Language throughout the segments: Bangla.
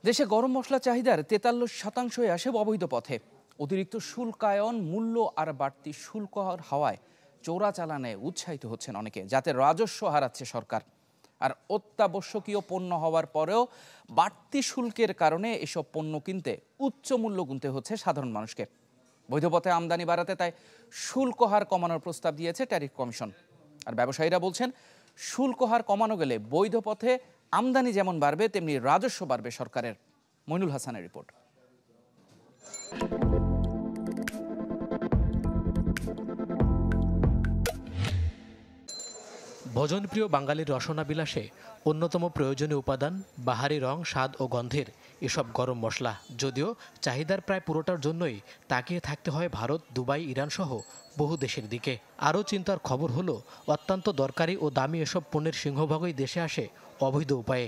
দেশে গরম মশলা চাহিদার 43% আসে অবৈধ পথে। অতিরিক্ত শুল্কায়ন, মূল্য আর বাড়তি শুল্ক হওয়ায় চোরাচালানে উৎসাহিত হচ্ছেন অনেকে, যাতে রাজস্ব হারাচ্ছে সরকার। আর অত্যাবশ্যকীয় পণ্য হওয়ার পরেও বাড়তি শুল্কের কারণে এসব পণ্য কিনতে উচ্চ মূল্য গুনতে হচ্ছে সাধারণ মানুষকে। বৈধ পথে আমদানি বাড়াতে তাই শুল্ক হার কমানোর প্রস্তাব দিয়েছে ট্যারিফ কমিশন। আর ব্যবসায়ীরা বলছেন, শুল্ক হার কমানো গেলে বৈধ পথে আমদানি যেমন বাড়বে, তেমনি রাজস্ব বাড়বে সরকারের। মইনুল হাসানের রিপোর্ট। ভোজনপ্রিয় বাঙালির রসনা বিলাসে অন্যতম প্রয়োজনীয় উপাদান বাহারি রং, স্বাদ ও গন্ধের এসব গরম মশলা। যদিও চাহিদার প্রায় পুরোটার জন্যই তাকিয়ে থাকতে হয় ভারত, দুবাই, ইরান সহ বহু দেশের দিকে। আরও চিন্তার খবর হলো, অত্যন্ত দরকারি ও দামি এসব পণ্যের সিংহভাগই দেশে আসে অবৈধ উপায়ে।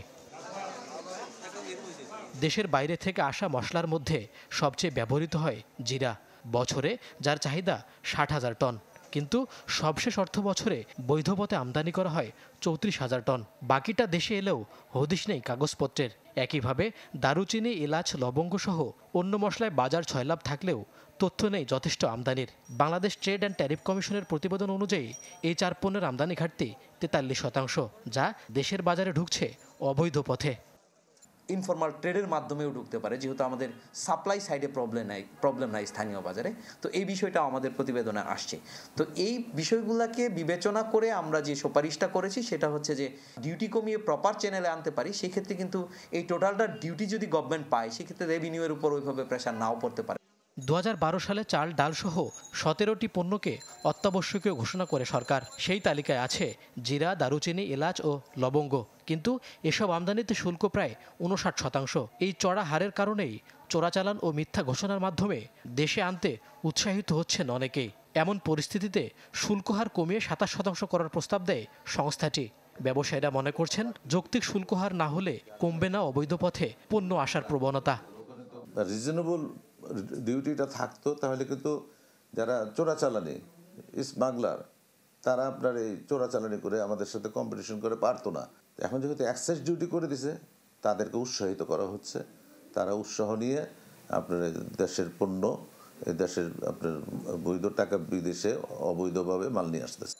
দেশের বাইরে থেকে আসা মশলার মধ্যে সবচেয়ে ব্যবহৃত হয় জিরা, বছরে যার চাহিদা 60,000 টন। কিন্তু সবশেষ অর্থ বছরে বৈধ পথে আমদানি করা হয় 34,000 টন। বাকিটা দেশে এলেও হদিশ নেই কাগজপত্রের। একইভাবে দারুচিনি, এলাচ, লবঙ্গ সহ অন্য মশলায় বাজার ছয়লাভ থাকলেও তথ্য নেই যথেষ্ট আমদানির। বাংলাদেশ ট্রেড অ্যান্ড ট্যারিফ কমিশনের প্রতিবেদন অনুযায়ী এই চার পণ্যের আমদানি ঘাটতি 43%, যা দেশের বাজারে ঢুকছে অবৈধ পথে। ইনফরমাল ট্রেডের মাধ্যমেও ঢুকতে পারে, যেহেতু আমাদের সাপ্লাই সাইডে প্রবলেম নাই স্থানীয় বাজারে। তো এই বিষয়টা আমাদের প্রতিবেদনে আসছে। তো এই বিষয়গুলোকে বিবেচনা করে আমরা যে সুপারিশটা করেছি সেটা হচ্ছে যে ডিউটি কমিয়ে প্রপার চ্যানেলে আনতে পারি। সেক্ষেত্রে কিন্তু এই টোটালটা ডিউটি যদি গভর্নমেন্ট পায়, সেক্ষেত্রে রেভিনিউয়ের উপর ওইভাবে প্রেশার নাও পড়তে পারে। 2012 সালে চাল, ডাল সহ 17টি পণ্যকে অত্যাবশ্যকীয় ঘোষণা করে সরকার। সেই তালিকায় আছে জিরা, দারুচিনি, এলাচ ও লবঙ্গ। কিন্তু এসব আমদানিতে শুল্ক প্রায় 59%। এই চড়া হারের কারণেই চোরাচালান ও মিথ্যা ঘোষণার মাধ্যমে দেশে আনতে উৎসাহিত হচ্ছেন অনেকেই। এমন পরিস্থিতিতে শুল্ক হার কমিয়ে 27% করার প্রস্তাব দেয় সংস্থাটি। ব্যবসায়ীরা মনে করছেন, যৌক্তিক শুল্ক হার না হলে কমবে না অবৈধ পথে পণ্য আসার প্রবণতা। রিজনেবল ডিউটিটা থাকতো, তাহলে কিন্তু যারা চোরাচালানি, স্মাগলার, তারা আপনার এই চোরাচালানি করে আমাদের সাথে কম্পিটিশন করে পারতো না। এখন যেহেতু এক্সেস ডিউটি করে দিছে, তাদেরকে উৎসাহিত করা হচ্ছে। তারা উৎসাহ নিয়ে আপনার দেশের পণ্য, এই দেশের আপনার বৈধ টাকা বিদেশে অবৈধভাবে মাল নিয়ে আসতেছে।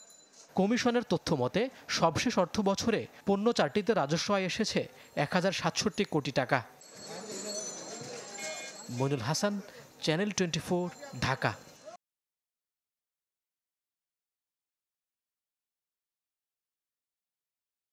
কমিশনের তথ্য মতে সবশেষ অর্থ বছরে পণ্য চারটিতে রাজস্ব আয় এসেছে 1067 কোটি টাকা। মইনুল হাসান, চ্যানেল 24, ঢাকা।